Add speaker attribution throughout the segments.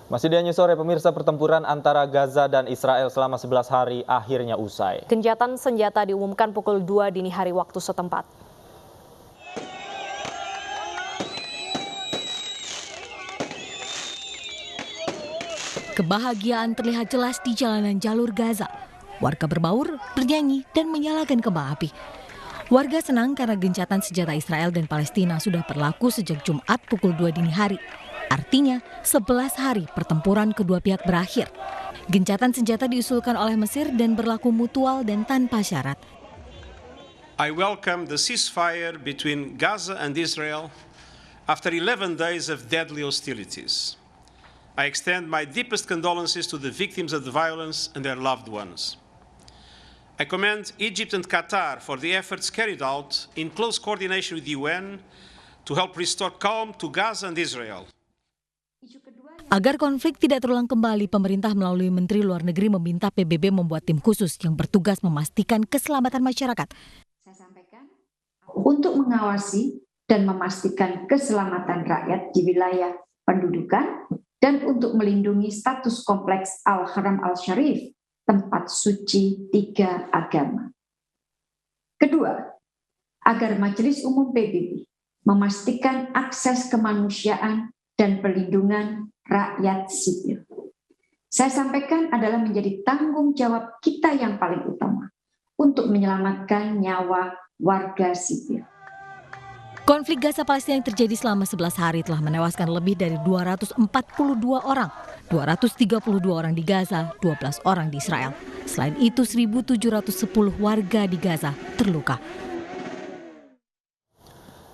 Speaker 1: Masih di News Sore, pemirsa, pertempuran antara Gaza dan Israel selama 11 hari akhirnya usai.
Speaker 2: Gencatan senjata diumumkan pukul 2 dini hari waktu setempat.
Speaker 3: Kebahagiaan terlihat jelas di jalanan jalur Gaza. Warga berbaur, bernyanyi, dan menyalakan kembang api. Warga senang karena gencatan senjata Israel dan Palestina sudah berlaku sejak Jumat pukul 2 dini hari. Artinya, 11 hari pertempuran kedua pihak berakhir. Gencatan senjata diusulkan oleh Mesir dan berlaku mutual dan tanpa syarat.
Speaker 4: I welcome the ceasefire between Gaza and Israel after 11 days of deadly hostilities. I extend my deepest condolences to the victims of the violence and their loved ones. I commend Egypt and Qatar for the efforts carried out in close coordination with the UN to help restore calm to Gaza and Israel.
Speaker 3: Agar konflik tidak terulang kembali, pemerintah melalui Menteri Luar Negeri meminta PBB membuat tim khusus yang bertugas memastikan keselamatan masyarakat.
Speaker 5: Saya sampaikan untuk mengawasi dan memastikan keselamatan rakyat di wilayah pendudukan dan untuk melindungi status kompleks Al-Haram Al-Syarif, tempat suci tiga agama. Kedua, agar Majelis Umum PBB memastikan akses kemanusiaan dan perlindungan rakyat sipil. Saya sampaikan adalah menjadi tanggung jawab kita yang paling utama untuk menyelamatkan nyawa warga sipil.
Speaker 3: Konflik Gaza-Palestina yang terjadi selama 11 hari telah menewaskan lebih dari 242 orang. 232 orang di Gaza, 12 orang di Israel. Selain itu, 1.710 warga di Gaza terluka.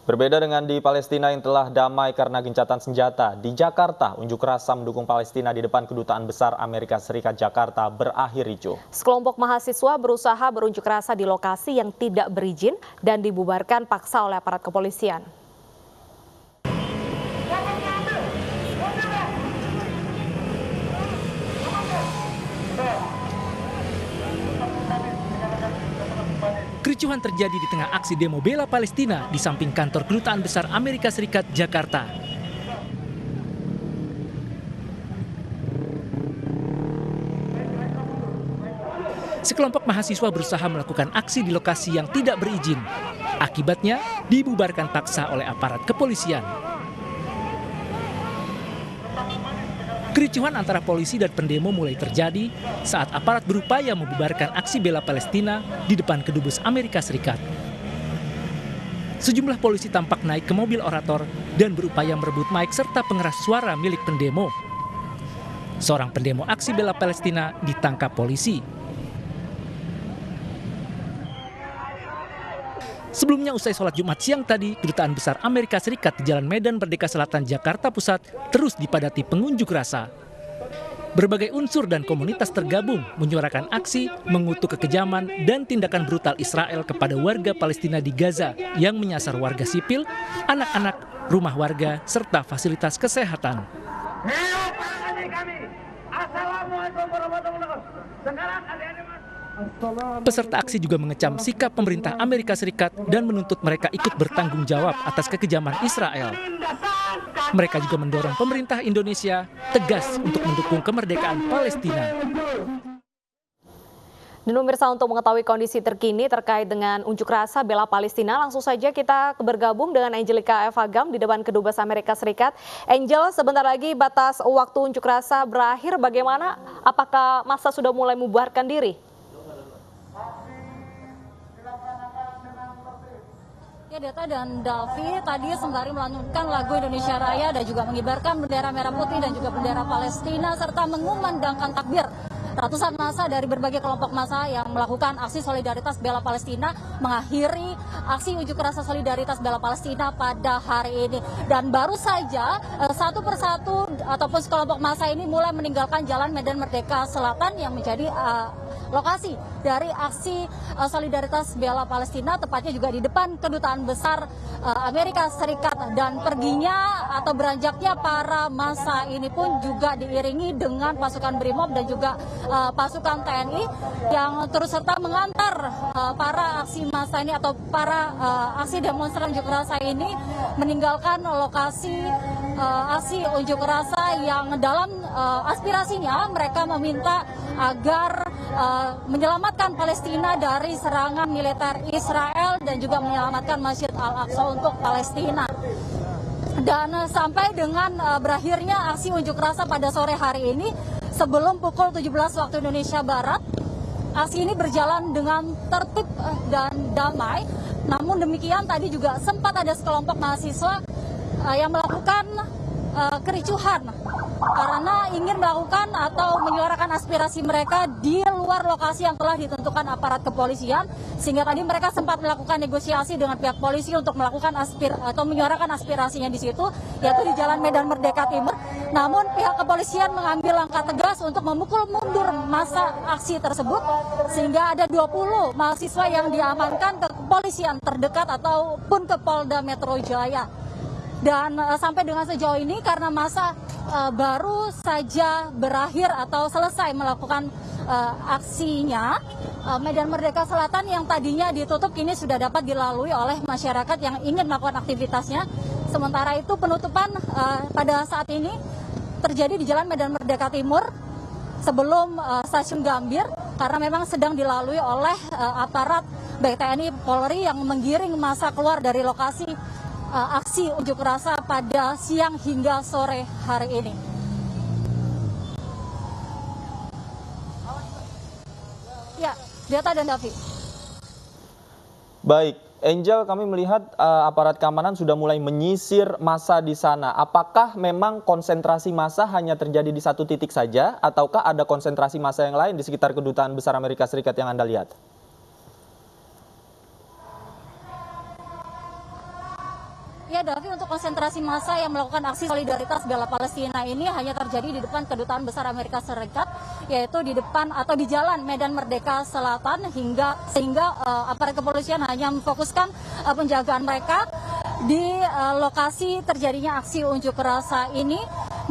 Speaker 1: Berbeda dengan di Palestina yang telah damai karena gencatan senjata, di Jakarta unjuk rasa mendukung Palestina di depan Kedutaan Besar Amerika Serikat Jakarta berakhir ricuh.
Speaker 2: Sekelompok mahasiswa berusaha berunjuk rasa di lokasi yang tidak berizin dan dibubarkan paksa oleh aparat kepolisian.
Speaker 6: Kericuhan terjadi di tengah aksi demo bela Palestina di samping kantor Kedutaan Besar Amerika Serikat Jakarta. Sekelompok mahasiswa berusaha melakukan aksi di lokasi yang tidak berizin. Akibatnya dibubarkan paksa oleh aparat kepolisian. Kericuhan antara polisi dan pendemo mulai terjadi saat aparat berupaya membubarkan aksi bela Palestina di depan Kedubes Amerika Serikat. Sejumlah polisi tampak naik ke mobil orator dan berupaya merebut mic serta pengeras suara milik pendemo. Seorang pendemo aksi bela Palestina ditangkap polisi. Sebelumnya, usai sholat Jumat siang tadi, Kedutaan Besar Amerika Serikat di Jalan Medan Merdeka Selatan, Jakarta Pusat terus dipadati pengunjuk rasa. Berbagai unsur dan komunitas tergabung menyuarakan aksi mengutuk kekejaman dan tindakan brutal Israel kepada warga Palestina di Gaza yang menyasar warga sipil, anak-anak, rumah warga, serta fasilitas kesehatan. Assalamualaikum warahmatullahi wabarakatuh. Peserta aksi juga mengecam sikap pemerintah Amerika Serikat dan menuntut mereka ikut bertanggung jawab atas kekejaman Israel. Mereka juga mendorong pemerintah Indonesia tegas untuk mendukung kemerdekaan Palestina.
Speaker 2: Dan pemirsa, untuk mengetahui kondisi terkini terkait dengan unjuk rasa bela Palestina, langsung saja kita bergabung dengan Angelica Evagam di depan Kedubes Amerika Serikat. Angel, sebentar lagi batas waktu unjuk rasa berakhir, bagaimana? Apakah massa sudah mulai membubarkan diri?
Speaker 7: Ya, Deta dan Davi tadi sembari melantunkan lagu Indonesia Raya dan juga mengibarkan bendera merah putih dan juga bendera Palestina serta mengumandangkan takbir. Ratusan massa dari berbagai kelompok massa yang melakukan aksi solidaritas bela Palestina mengakhiri aksi unjuk rasa solidaritas bela Palestina pada hari ini. Dan baru saja satu persatu ataupun sekelompok massa ini mulai meninggalkan Jalan Medan Merdeka Selatan yang menjadi lokasi dari aksi solidaritas bela Palestina, tepatnya juga di depan Kedutaan Besar Amerika Serikat. Dan perginya atau beranjaknya para massa ini pun juga diiringi dengan pasukan BRIMOB dan juga pasukan TNI yang terus serta mengantar para aksi massa ini atau para aksi demonstran unjuk rasa ini meninggalkan lokasi aksi unjuk rasa yang dalam aspirasinya mereka meminta agar menyelamatkan Palestina dari serangan militer Israel dan juga menyelamatkan Masjid Al-Aqsa untuk Palestina. Dan sampai dengan berakhirnya aksi unjuk rasa pada sore hari ini, sebelum pukul 17 waktu Indonesia Barat, aksi ini berjalan dengan tertib dan damai. Namun demikian tadi juga sempat ada sekelompok mahasiswa yang melakukan kericuhan karena ingin melakukan atau menyuarakan aspirasi mereka di luar lokasi yang telah ditentukan aparat kepolisian, sehingga tadi mereka sempat melakukan negosiasi dengan pihak polisi untuk melakukan menyuarakan aspirasinya di situ, yaitu di Jalan Medan Merdeka Timur. Namun pihak kepolisian mengambil langkah tegas untuk memukul mundur massa aksi tersebut, sehingga ada 20 mahasiswa yang diamankan ke kepolisian terdekat ataupun ke Polda Metro Jaya. Dan sampai dengan sejauh ini karena masa baru saja berakhir atau selesai melakukan aksinya, Medan Merdeka Selatan yang tadinya ditutup kini sudah dapat dilalui oleh masyarakat yang ingin melakukan aktivitasnya. Sementara itu penutupan pada saat ini terjadi di Jalan Medan Merdeka Timur sebelum Stasiun Gambir karena memang sedang dilalui oleh aparat baik TNI Polri yang menggiring massa keluar dari lokasi aksi unjuk rasa pada siang hingga sore hari ini. Ya, Data dan Davi.
Speaker 1: Baik, Angel, kami melihat aparat keamanan sudah mulai menyisir massa di sana. Apakah memang konsentrasi massa hanya terjadi di satu titik saja, ataukah ada konsentrasi massa yang lain di sekitar Kedutaan Besar Amerika Serikat yang Anda lihat?
Speaker 7: Ya, Davi, untuk konsentrasi massa yang melakukan aksi solidaritas bela Palestina ini hanya terjadi di depan Kedutaan Besar Amerika Serikat, yaitu di depan atau di Jalan Medan Merdeka Selatan sehingga aparat kepolisian hanya memfokuskan penjagaan mereka di lokasi terjadinya aksi unjuk rasa ini.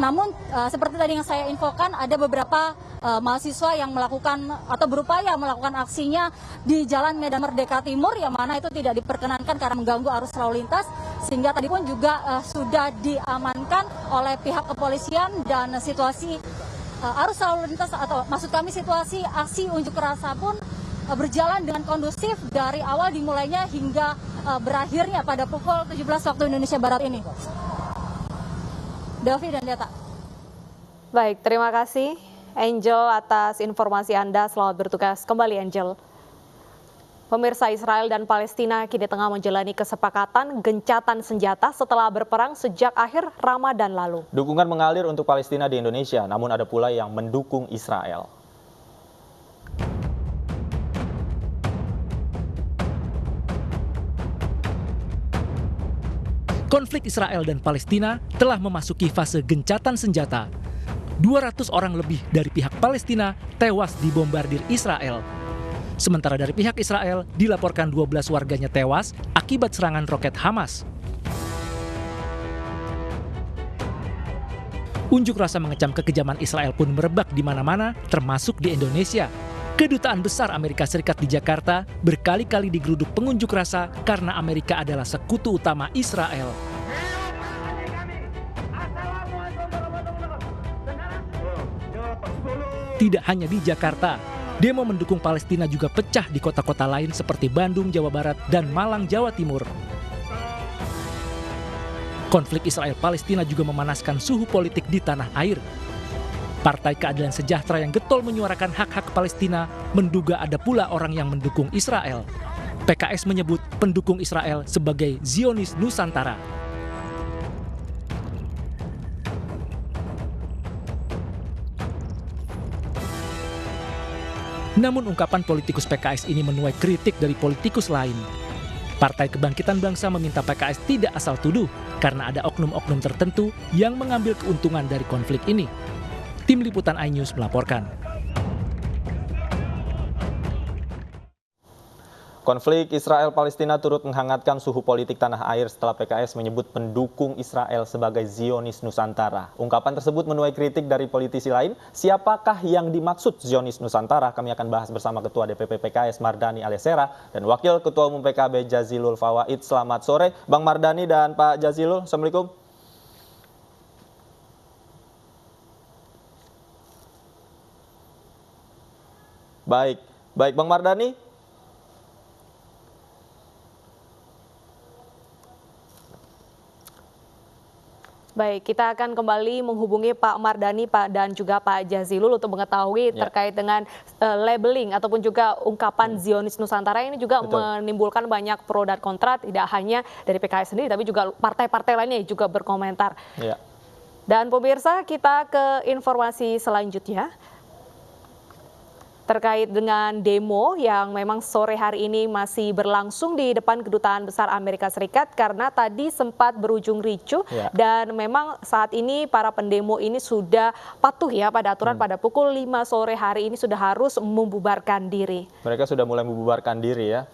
Speaker 7: Namun seperti tadi yang saya infokan, ada beberapa mahasiswa yang melakukan atau berupaya melakukan aksinya di Jalan Medan Merdeka Timur, yang mana itu tidak diperkenankan karena mengganggu arus lalu lintas, sehingga tadi pun juga sudah diamankan oleh pihak kepolisian dan situasi arus lalu lintas atau maksud kami situasi aksi unjuk rasa pun berjalan dengan kondusif dari awal dimulainya hingga berakhirnya pada pukul 17 waktu Indonesia Barat ini. Davi dan Data.
Speaker 2: Baik, terima kasih Angel atas informasi Anda. Selamat bertugas kembali, Angel. Pemirsa, Israel dan Palestina kini tengah menjalani kesepakatan gencatan senjata setelah berperang sejak akhir Ramadan lalu.
Speaker 1: Dukungan mengalir untuk Palestina di Indonesia, namun ada pula yang mendukung Israel.
Speaker 6: Konflik Israel dan Palestina telah memasuki fase gencatan senjata. 200 orang lebih dari pihak Palestina tewas dibombardir Israel. Sementara dari pihak Israel dilaporkan 12 warganya tewas akibat serangan roket Hamas. Unjuk rasa mengecam kekejaman Israel pun merebak di mana-mana, termasuk di Indonesia. Kedutaan Besar Amerika Serikat di Jakarta berkali-kali digeruduk pengunjuk rasa karena Amerika adalah sekutu utama Israel. Tidak hanya di Jakarta, demo mendukung Palestina juga pecah di kota-kota lain seperti Bandung, Jawa Barat, dan Malang, Jawa Timur. Konflik Israel-Palestina juga memanaskan suhu politik di tanah air. Partai Keadilan Sejahtera yang getol menyuarakan hak-hak Palestina menduga ada pula orang yang mendukung Israel. PKS menyebut pendukung Israel sebagai Zionis Nusantara. Namun ungkapan politikus PKS ini menuai kritik dari politikus lain. Partai Kebangkitan Bangsa meminta PKS tidak asal tuduh karena ada oknum-oknum tertentu yang mengambil keuntungan dari konflik ini. Tim Liputan iNews melaporkan.
Speaker 1: Konflik Israel-Palestina turut menghangatkan suhu politik tanah air setelah PKS menyebut pendukung Israel sebagai Zionis Nusantara. Ungkapan tersebut menuai kritik dari politisi lain. Siapakah yang dimaksud Zionis Nusantara? Kami akan bahas bersama Ketua DPP PKS Mardani Alisera dan Wakil Ketua Umum PKB Jazilul Fawait. Selamat sore Bang Mardani dan Pak Jazilul. Assalamualaikum. Baik, baik Bang Mardhani.
Speaker 2: Baik, kita akan kembali menghubungi Pak Mardhani dan juga Pak Jazilul untuk mengetahui terkait dengan labeling ataupun juga ungkapan Zionis Nusantara ini juga menimbulkan banyak pro dan kontra, tidak hanya dari PKS sendiri tapi juga partai-partai lainnya juga berkomentar.
Speaker 1: Ya.
Speaker 2: Dan pemirsa, kita ke informasi selanjutnya terkait dengan demo yang memang sore hari ini masih berlangsung di depan Kedutaan Besar Amerika Serikat karena tadi sempat berujung ricuh dan memang saat ini para pendemo ini sudah patuh ya pada aturan pada pukul 5 sore hari ini sudah harus membubarkan diri.
Speaker 1: Mereka sudah mulai membubarkan diri ya.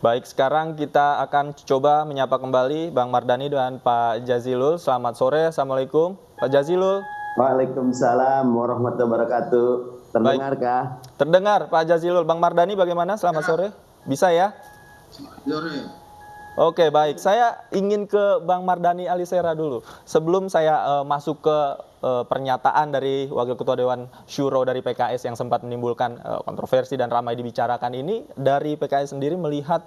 Speaker 1: Baik, sekarang kita akan coba menyapa kembali Bang Mardhani dan Pak Jazilul. Selamat sore, Assalamualaikum Pak Jazilul.
Speaker 8: Waalaikumsalam warahmatullahi wabarakatuh. Terdengarkah?
Speaker 1: Terdengar Pak Jazilul. Bang Mardhani bagaimana? Selamat sore. Bisa ya?
Speaker 9: Sore.
Speaker 1: Oke, baik. Saya ingin ke Bang Mardhani Alisera dulu. Sebelum saya masuk ke pernyataan dari Wakil Ketua Dewan Syuro dari PKS yang sempat menimbulkan kontroversi dan ramai dibicarakan ini, dari PKS sendiri melihat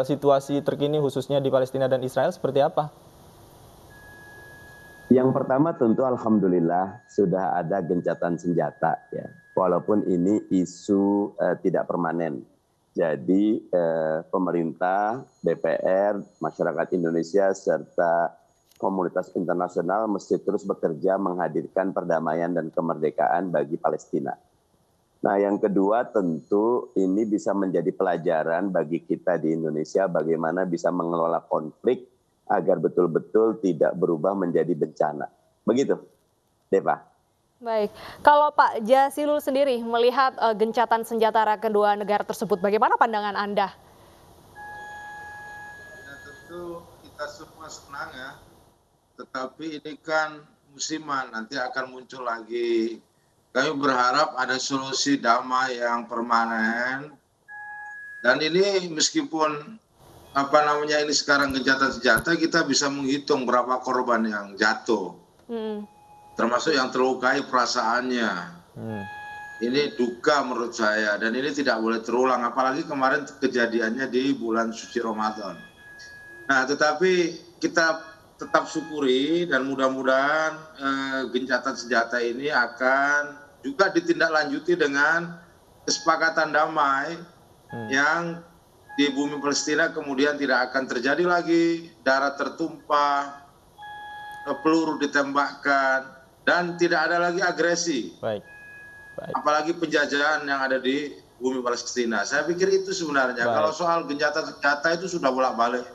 Speaker 1: situasi terkini khususnya di Palestina dan Israel seperti apa?
Speaker 8: Yang pertama tentu alhamdulillah sudah ada gencatan senjata ya. Walaupun ini isu tidak permanen. Jadi pemerintah, DPR, masyarakat Indonesia serta komunitas internasional mesti terus bekerja menghadirkan perdamaian dan kemerdekaan bagi Palestina. Nah, yang kedua tentu ini bisa menjadi pelajaran bagi kita di Indonesia bagaimana bisa mengelola konflik agar betul-betul tidak berubah menjadi bencana. Begitu, Deva.
Speaker 2: Baik, kalau Pak Jazilul sendiri melihat gencatan senjata kedua negara tersebut, bagaimana pandangan Anda?
Speaker 9: Ya, tentu kita semua senang ya, tetapi ini kan musiman, nanti akan muncul lagi. Kami berharap ada solusi damai yang permanen, dan ini meskipun ini sekarang gencatan senjata, kita bisa menghitung berapa korban yang jatuh. Termasuk yang terlukai perasaannya. Ini duka menurut saya, dan ini tidak boleh terulang, apalagi kemarin kejadiannya di bulan suci Ramadan. Nah, tetapi kita tetap syukuri dan mudah-mudahan gencatan senjata ini akan juga ditindaklanjuti dengan kesepakatan damai yang di bumi Palestina kemudian tidak akan terjadi lagi darah tertumpah, peluru ditembakkan, dan tidak ada lagi agresi.
Speaker 1: Baik.
Speaker 9: Apalagi penjajahan yang ada di bumi Palestina. Saya pikir itu sebenarnya. Kalau soal gencatan senjata itu sudah bolak-balik.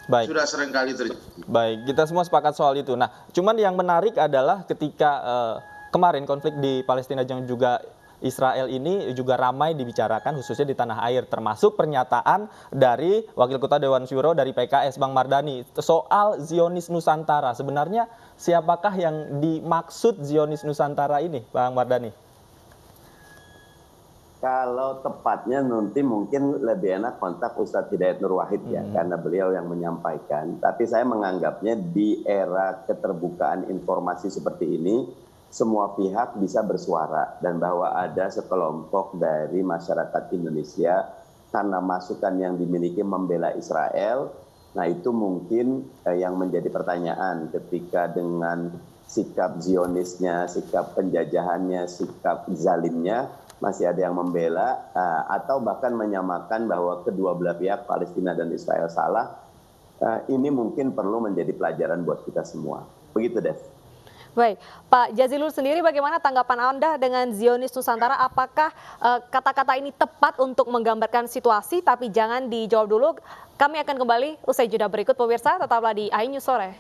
Speaker 1: Baik.
Speaker 9: Sudah sering kali terjadi.
Speaker 1: Baik, kita semua sepakat soal itu. Nah, cuman yang menarik adalah ketika kemarin konflik di Palestina dan juga Israel ini juga ramai dibicarakan khususnya di tanah air, termasuk pernyataan dari Wakil Ketua Dewan Syuro dari PKS Bang Mardhani soal Zionis Nusantara. Sebenarnya siapakah yang dimaksud Zionis Nusantara ini, Bang Mardhani?
Speaker 8: Kalau tepatnya nanti mungkin lebih enak kontak Ustadz Hidayat Nur Wahid ya, karena beliau yang menyampaikan. Tapi saya menganggapnya di era keterbukaan informasi seperti ini, semua pihak bisa bersuara dan bahwa ada sekelompok dari masyarakat Indonesia karena masukan yang dimiliki membela Israel. Nah, itu mungkin yang menjadi pertanyaan ketika dengan sikap Zionisnya, sikap penjajahannya, sikap zalimnya masih ada yang membela atau bahkan menyamakan bahwa kedua belah pihak Palestina dan Israel salah. Ini mungkin perlu menjadi pelajaran buat kita semua. Begitu, Dev.
Speaker 2: Baik, Pak Jazilul sendiri bagaimana tanggapan Anda dengan Zionis Nusantara? Apakah kata-kata ini tepat untuk menggambarkan situasi? Tapi jangan dijawab dulu. Kami akan kembali usai jeda berikut, pemirsa. Tetaplah di iNews Sore.